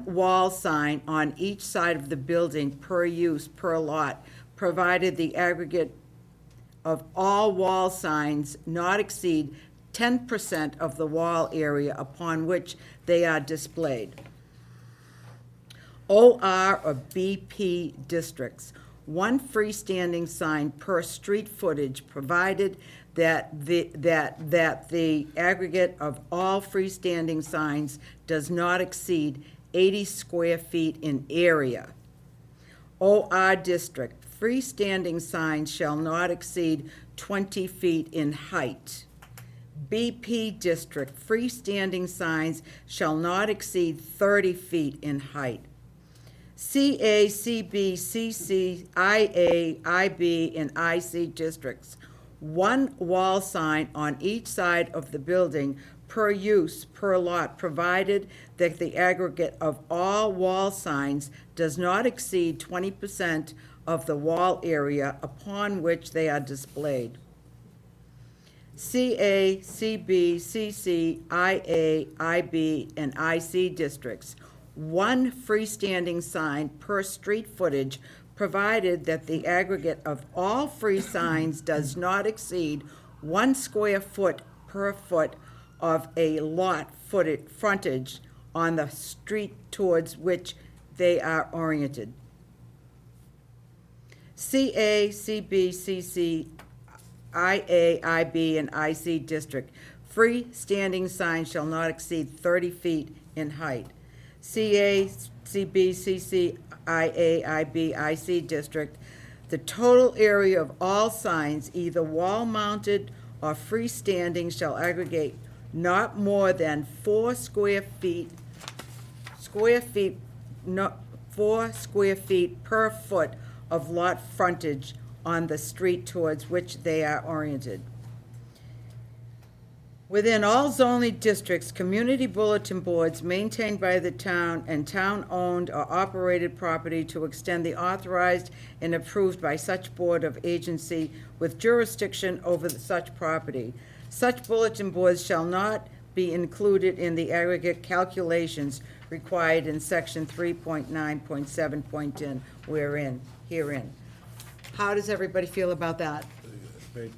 wall sign on each side of the building per use per lot, provided the aggregate of all wall signs not exceed 10% of the wall area upon which they are displayed. OR or BP districts, 1 freestanding sign per street footage, provided that the aggregate of all freestanding signs does not exceed 80 square feet in area. OR district, freestanding signs shall not exceed 20 feet in height. BP district, freestanding signs shall not exceed 30 feet in height. CA, CB, CC, IA, IB, and IC districts, 1 wall sign on each side of the building per use per lot, provided that the aggregate of all wall signs does not exceed 20% of the wall area upon which they are displayed. CA, CB, CC, IA, IB, and IC districts, 1 freestanding sign per street footage, provided that the aggregate of all free signs does not exceed 1 square foot per foot of a lot frontage on the street towards which they are oriented. CA, CB, CC, IA, IB, and IC district, freestanding signs shall not exceed 30 feet in height. CA, CB, CC, IA, IB, IC district, the total area of all signs, either wall-mounted or freestanding, shall aggregate not more than 4 square feet per foot of lot frontage on the street towards which they are oriented. Within all zoning districts, community bulletin boards maintained by the town and town-owned or operated property to extend the authorized and approved by such board of agency with jurisdiction over such property. Such bulletin boards shall not be included in the aggregate calculations required in section 3.9.7.10 herein. How does everybody feel about that?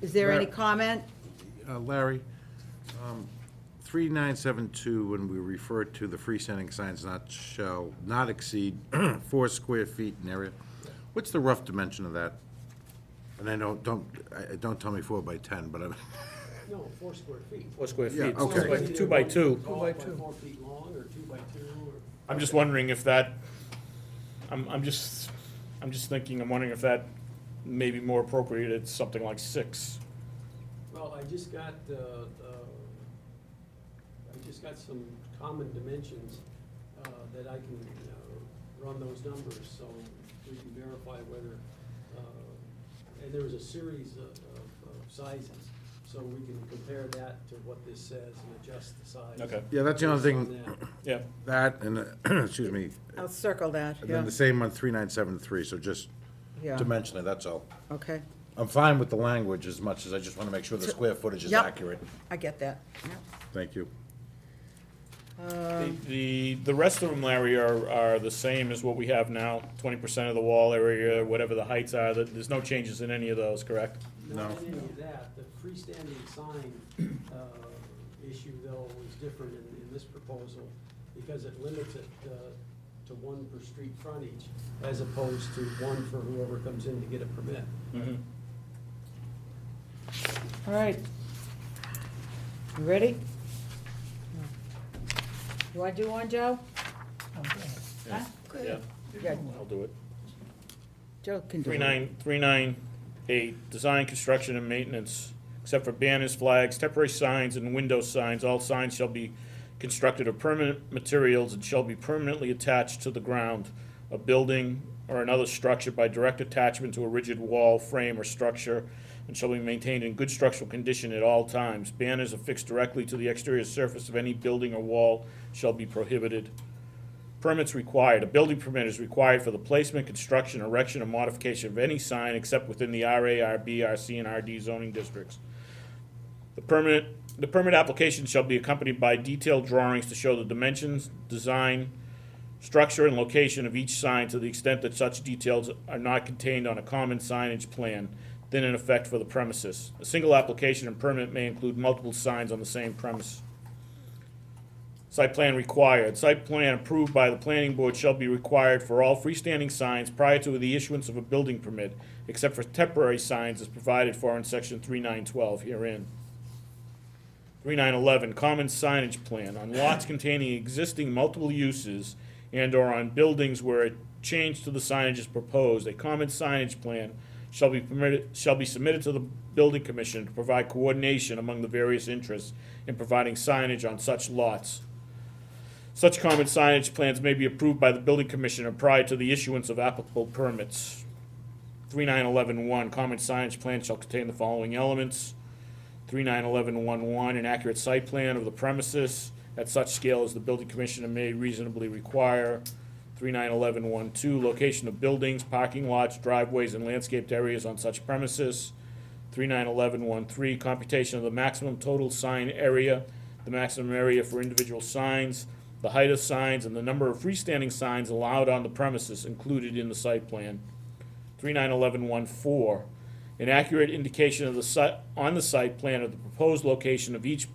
Is there any comment? Larry, 3972, when we refer to the freestanding signs shall not exceed 4 square feet in area, what's the rough dimension of that? And I know, don't tell me 4 by 10, but I'm, No, 4 square feet. 4 square Yeah, feet, okay. 2 by 2. 2 by 4 feet long, or 2 by 2, or... I'm just wondering if that, I'm just thinking, I'm wondering if that may be more appropriate at something like 6. Well, I just got some common dimensions that I can run those numbers, so we can verify whether, and there was a series of sizes, so we can compare that to what this says and adjust the size. Okay. yeah, that's the only based on thing, that. Yeah, that, and, excuse me, I'll circle that, and yeah, then the same on 3973, so just yeah, to mention it, that's all. okay, I'm fine with the language as much as I just want to make sure the square footage is Yep. accurate. I get that, yeah. Thank you. the rest of them, Larry, are the same as what we have now, 20% of the wall area, whatever the heights are, there's no changes in any of those, correct? Not in any of that. The freestanding sign issue, though, is different in this proposal because it limits it to 1 per street frontage as opposed to 1 for whoever comes in to get a permit. All right. You ready? You want to do one, Joe? Huh? Yeah, Yeah, I'll do it. Joe can do it. 398, design, construction, and maintenance, except for banners, flags, temporary signs, and window signs, all signs shall be constructed of permanent materials and shall be permanently attached to the ground, a building or another structure by direct attachment to a rigid wall, frame, or structure, and shall be maintained in good structural condition at all times. Banners affixed directly to the exterior surface of any building or wall shall be prohibited. Permits required. A building permit is required for the placement, construction, erection, or modification of any sign except within the RA, RB, RC, and RD zoning districts. The permit application shall be accompanied by detailed drawings to show the dimensions, design, structure, and location of each sign to the extent that such details are not contained on a common signage plan, then in effect for the premises. A single application and permit may include multiple signs on the same premise. Site plan required. Site plan approved by the planning board shall be required for all freestanding signs prior to the issuance of a building permit, except for temporary signs as provided for in section 3912 herein. 3911, common signage plan. On lots containing existing multiple uses and/or on buildings where a change to the signage is proposed, a common signage plan shall be submitted to the building commission to provide coordination among the various interests in providing signage on such lots. Such common signage plans may be approved by the building commissioner prior to the issuance of applicable permits. 3911-1, common signage plan shall contain the following elements. 3911-11, an accurate site plan of the premises at such scale as the building commissioner may reasonably require. 3911-12, location of buildings, parking lots, driveways, and landscaped areas on such premises. 3911-13, computation of the maximum total sign area, the maximum area for individual signs, the height of signs, and the number of freestanding signs allowed on the premises included in the site plan. 3911-14, an accurate indication of the site, on the site plan of the proposed location of each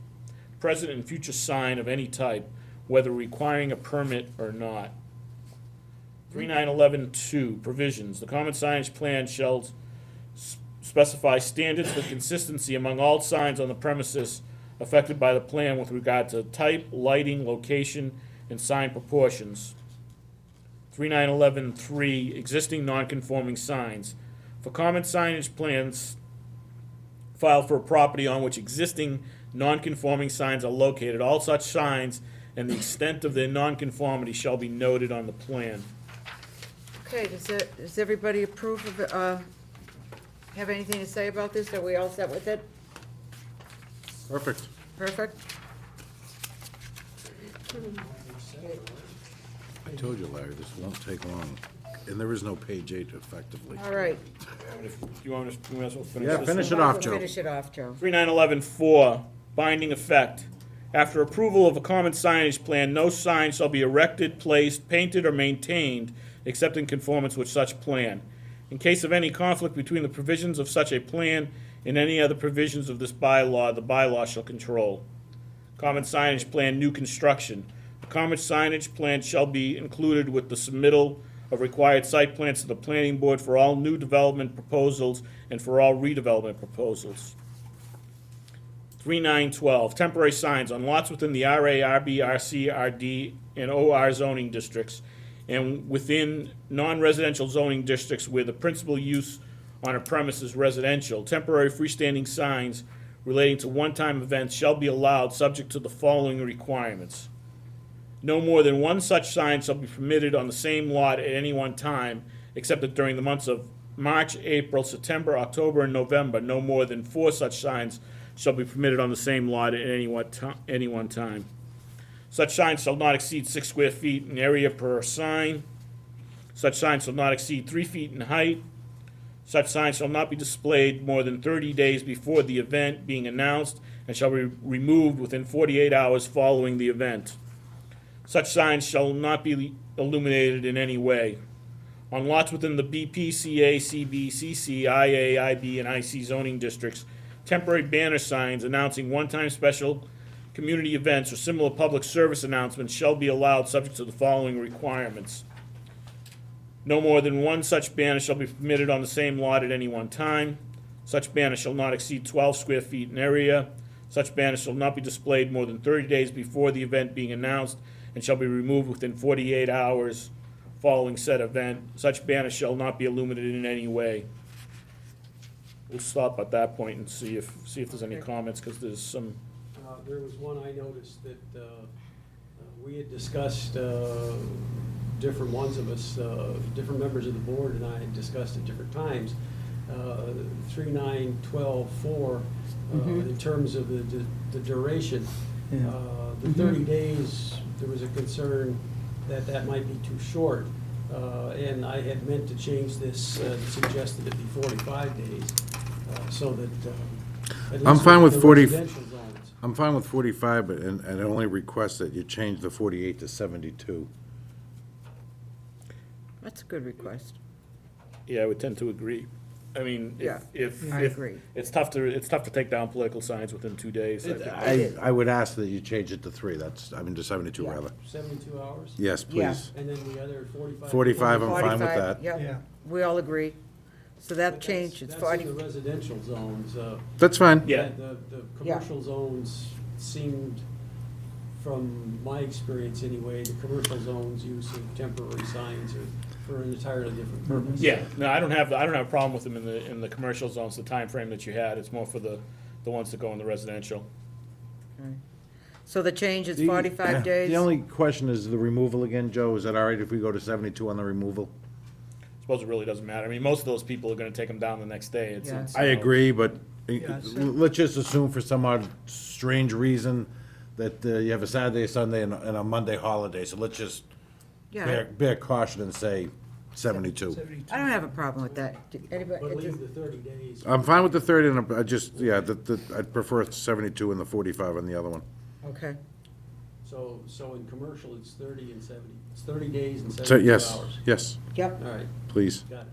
present and future sign of any type, whether requiring a permit or not. 3911-2, provisions. The common signage plan shall specify standards for consistency among all signs on the premises affected by the plan with regard to type, lighting, location, and sign proportions. 3911-3, existing non-conforming signs. For common signage plans filed for a property on which existing non-conforming signs are located, all such signs and the extent of their non-conformity shall be noted on the plan. Okay, does everybody approve of, have anything to say about this? Are we all set with it? Perfect. Perfect? I told you, Larry, this won't take long, and there is no page 8 effectively. All right. You want us, we might as well finish Yeah, this finish one? it off, Joe. Finish it off, Joe. 3911-4, binding effect. After approval of a common signage plan, no sign shall be erected, placed, painted, or maintained except in conformance with such plan. In case of any conflict between the provisions of such a plan and any other provisions of this bylaw, the bylaw shall control. Common signage plan, new construction. The common signage plan shall be included with the submittal of required site plans to the planning board for all new development proposals and for all redevelopment proposals. 3912, temporary signs on lots within the RA, RB, RC, RD, and OR zoning districts, and within non-residential zoning districts where the principal use on a premise is residential. Temporary freestanding signs relating to one-time events shall be allowed, subject to the following requirements. No more than one such sign shall be permitted on the same lot at any one time, except that during the months of March, April, September, October, and November, no more than 4 such signs shall be permitted on the same lot at any one time. Such signs shall not exceed 6 square feet in area per sign. Such signs shall not exceed 3 feet in height. Such signs shall not be displayed more than 30 days before the event being announced and shall be removed within 48 hours following the event. Such signs shall not be illuminated in any way. On lots within the BP, CA, CB, CC, IA, IB, and IC zoning districts, temporary banner signs announcing one-time special community events or similar public service announcements shall be allowed, subject to the following requirements. No more than one such banner shall be permitted on the same lot at any one time. Such banner shall not exceed 12 square feet in area. Such banner shall not be displayed more than 30 days before the event being announced and shall be removed within 48 hours following said event. Such banner shall not be illuminated in any way. We'll stop at that point and see if there's any comments, because there's some. There was one I noticed that we had discussed, different ones of us, different members of the board and I had discussed at different times, 3912-4, in terms of the duration. The 30 days, there was a concern that might be too short. And I had meant to change this, suggested it be 45 days, so that at least I'm fine with the 40 residential zones. I'm fine with 45, but, and I only request that you change the 48 to 72. That's a good request. Yeah, I would tend to agree. I mean, Yeah, if I agree. it's tough to take down political signs within 2 days. I think. I would ask that you change it to 3, to 72 Yeah. rather. 72 hours? Yes, Yeah. please. And then the other 45? 45, I'm fine with 45, that. Yep, Yeah. we all agree. So that But changed, it's That's 40. in the residential zones. That's fine. Yeah. The Yeah. commercial zones seemed, from my experience anyway, the commercial zones use of temporary signs are for an entirely different purpose. Yeah, no, I don't have a problem with them in the commercial zones, the time frame that you had. It's more for the ones that go in the residential. So the change is The- 45 days? The only question is the removal again, Joe. Is that all right if we go to 72 on the removal? I suppose it really doesn't matter. I mean, most of those people are gonna take them down the next day. It's, Yeah. it's, I you know, agree, but Yeah, so- let's just assume for some odd strange reason that you have a Saturday, Sunday, and a Monday holiday. So let's just Yeah, bear caution and say 72. I don't have a problem with that. Do anybody? But leave the 30 days. I'm fine with the 30, and I just, yeah, I'd prefer 72 and the 45 on the other one. Okay, So in commercial, it's 30 and 70, it's 30 days and So, 72 yes, hours. yes, yep. All right, please. got it.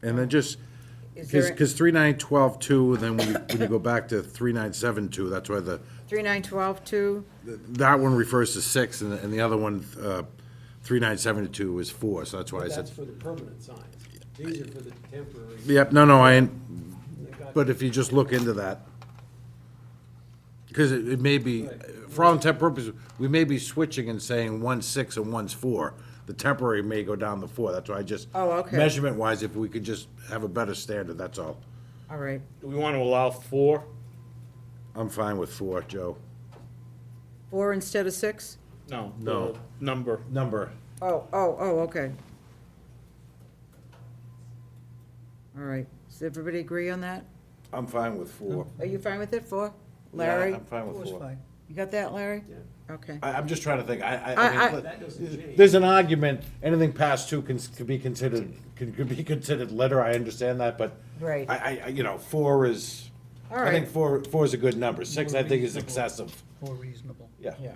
And then just, Is there, because 3912-2, then when you go back to 3972, that's why 3912-2, that one refers to 6, and the other one, 3972 is 4, so that's why I But said. that's for the permanent signs. These are for the temporary. Yep, no, They've got- but if you just look into that, because it may be, for all intent purposes, we may be switching and saying one's 6 and one's 4. The temporary may go down to 4, that's why I just. Oh, okay. Measurement-wise, if we could just have a better standard, that's all. all right. Do we wanna allow 4? I'm fine with 4, Joe. 4 instead of 6? No. No. The number. Number. Oh, okay. All right, does everybody agree on that? I'm fine with 4. Are you fine with it, 4? Yeah, Larry? I'm fine with Four's 4. fine. You got that, Larry? Yeah. Okay. I'm just trying to think, I- I mean, That doesn't change. there's an argument, anything past 2 could be considered, could be considered letter, I understand that, but Right. you know, 4 is, All I think right. 4 is a good number. 6, I think, is reasonable. excessive. More reasonable. Yeah. Yeah.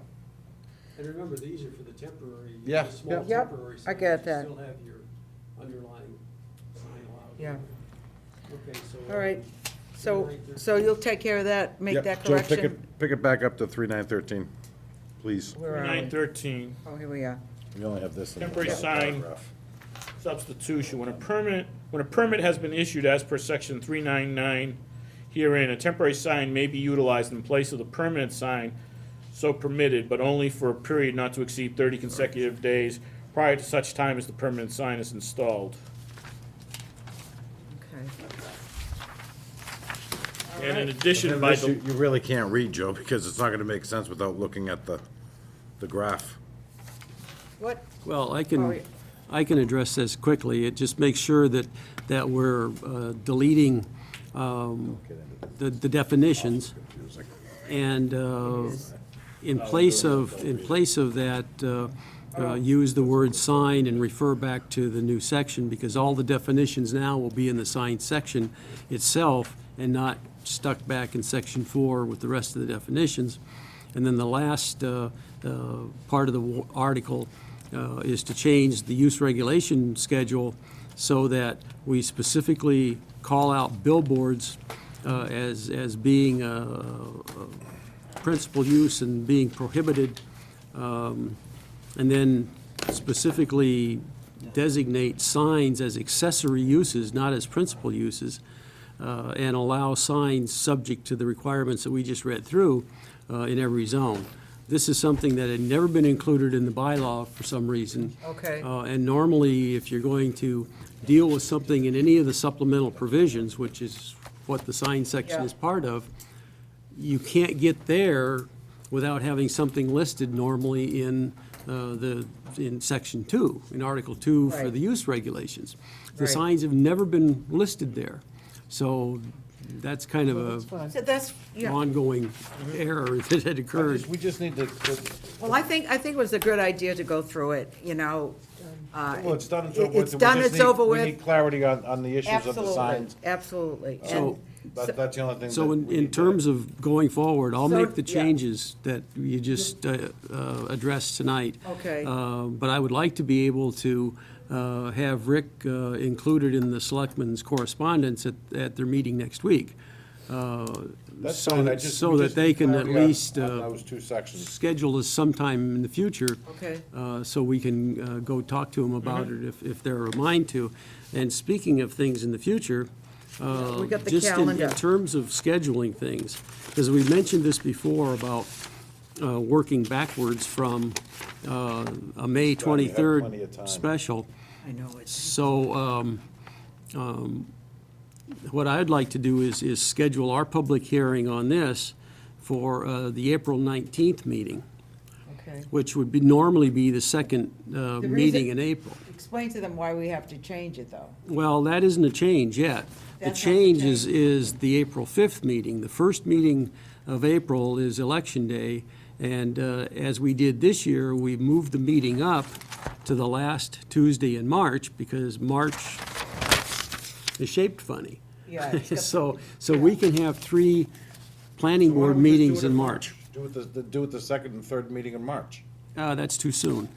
And remember, these are for the temporary, Yeah, the small yeah. Yep, temporary I signs. get You that. still have your underlying sign allowed. Yeah. Okay, so. All right. So you'll take care of that, make Yep, that Joe, correction? pick it back up to 3913, please. Where are we? 3913. Oh, here we are. We only have this in the Temporary top sign. paragraph. Substitution, when a permit has been issued as per section 399 herein, a temporary sign may be utilized in place of the permanent sign so permitted, but only for a period not to exceed 30 consecutive days prior to such time as the permanent sign is installed. Okay. And in addition, And by this the, you really can't read, Joe, because it's not gonna make sense without looking at the graph. What? Well, Oh, yeah. I can address this quickly. It just makes sure that we're deleting the definitions. And in place of that, use the word sign and refer back to the new section, because all the definitions now will be in the sign section itself and not stuck back in section 4 with the rest of the definitions. And then the last part of the article is to change the use regulation schedule so that we specifically call out billboards as being a principal use and being prohibited, and then specifically designate signs as accessory uses, not as principal uses, and allow signs subject to the requirements that we just read through in every zone. This is something that had never been included in the bylaw for some reason. Okay. And normally, if you're going to deal with something in any of the supplemental provisions, which is what the sign section Yeah. is part of, you can't get there without having something listed normally in in section 2, in Article 2 for Right. the use regulations. The Right. signs have never been listed there. So that's kind of a So that's, yeah. ongoing error that had occurred. We just need to, Well, I think it was a good idea to go through it, you know. well, it's done, it's over with. It's done, We just it's over We with. need clarity on the issues of the Absolutely, signs. absolutely. So- That's the only thing. So that in we need to- terms of going forward, I'll So, make the yeah. changes that you just addressed tonight. Okay. But I would like to be able to have Rick included in the selectmen's correspondence at their meeting next week. That's so fine, that- I just. so we that just they need can at clarity on- least, on those 2 sections. Schedule us sometime in the future. Okay. So we can go talk to them about it if they're a mind to. And speaking of things in the future, We got the just in calendar. terms of scheduling things, because we mentioned this before about working backwards from a May Gotta have plenty of 23rd time. special. I know it's. So what I'd like to do is schedule our public hearing on this for the April 19th meeting, Okay. which would normally be the second meeting in April. Explain to them why we have to change it, though. Well, that isn't a change yet. The That's not the change change. is the April 5th meeting. The first meeting of April is Election Day, and as we did this year, we moved the meeting up to the last Tuesday in March, because March is shaped funny. Yeah, it's got- So we can have 3 planning Why board don't we just do meetings it in March. Do it the 2nd and 3rd meeting in March. That's too soon.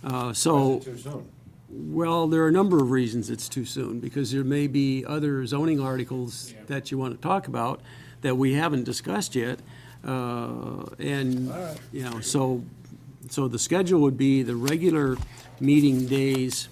Oh, So. too soon. Well, there are a number of reasons it's too soon, because there may be other zoning articles that you want to talk about that we haven't discussed yet. And, you know, so the schedule would be the regular meeting days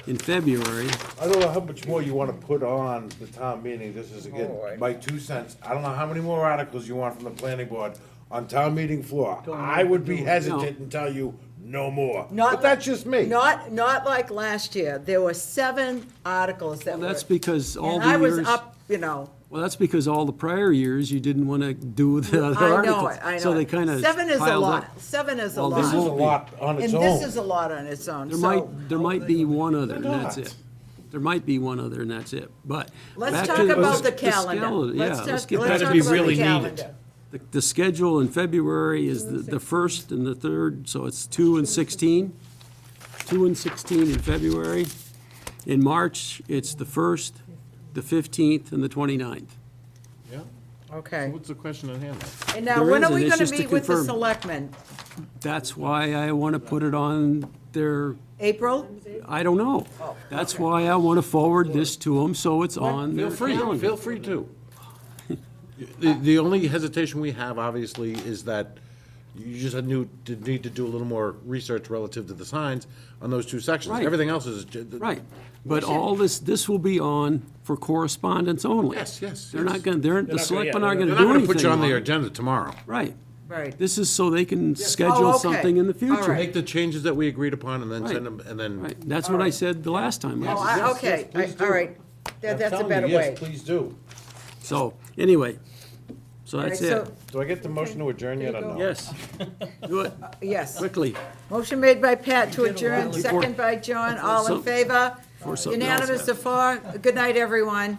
in February. I don't know how much more you want to put on the town meeting. This is, again, Oh, my 2 cents. I don't know how many more articles you want from the planning board on town meeting floor. I would be hesitant and tell you no more. But that's just me. Not like last year. There were 7 articles that were. That's because all And the I was years. up, you know. Well, that's because all the prior years, you didn't want to do the other I know articles. it, I know So they it. kind of 7 is a piled lot. up. 7 is a Well, lot. This is a lot on its And own. this is a lot on its own, There so. might be one other, and that's They're it. There might be one other, and that's it, but. Let's back talk to about the schedule. calendar. Yeah, Let's let's talk- get let's back talk to be about the really needed. calendar. the schedule in February is the 1st and the 3rd, so it's 2 and 16. 2 and 16 in February. In March, it's the 1st, the 15th, and the 29th. Yeah. Okay. What's the question at hand? And now, There when are isn't, we it's gonna just to meet with the confirm. selectmen? That's why I want to put it on their, April? I don't know. That's why I want to forward this to them, so it's on their Feel free, calendar. feel free to. The only hesitation we have, obviously, is that you just need to do a little more research relative to the signs on those two sections. Right. Everything else is. Right, but all this will be on for correspondence only. Yes, yes, They're yes. not going, the not selectmen gonna- aren't going They're to not do gonna anything put you on the it. agenda tomorrow. Right. Right. This is so they can Oh, schedule okay. something in the All future. right. Make the changes that we agreed upon and then Right. send them, and then. Right, that's what I said the last time. Oh, okay, all right. That's a better way. Yes, please do. So, anyway, so All right, that's so- it. Do I get the motion to adjourn yet or no? Yes, do it, Yes. quickly. Motion made by Pat to adjourn, second by John, all in Some- favor? For something else. Unanimous of four. Good night, everyone.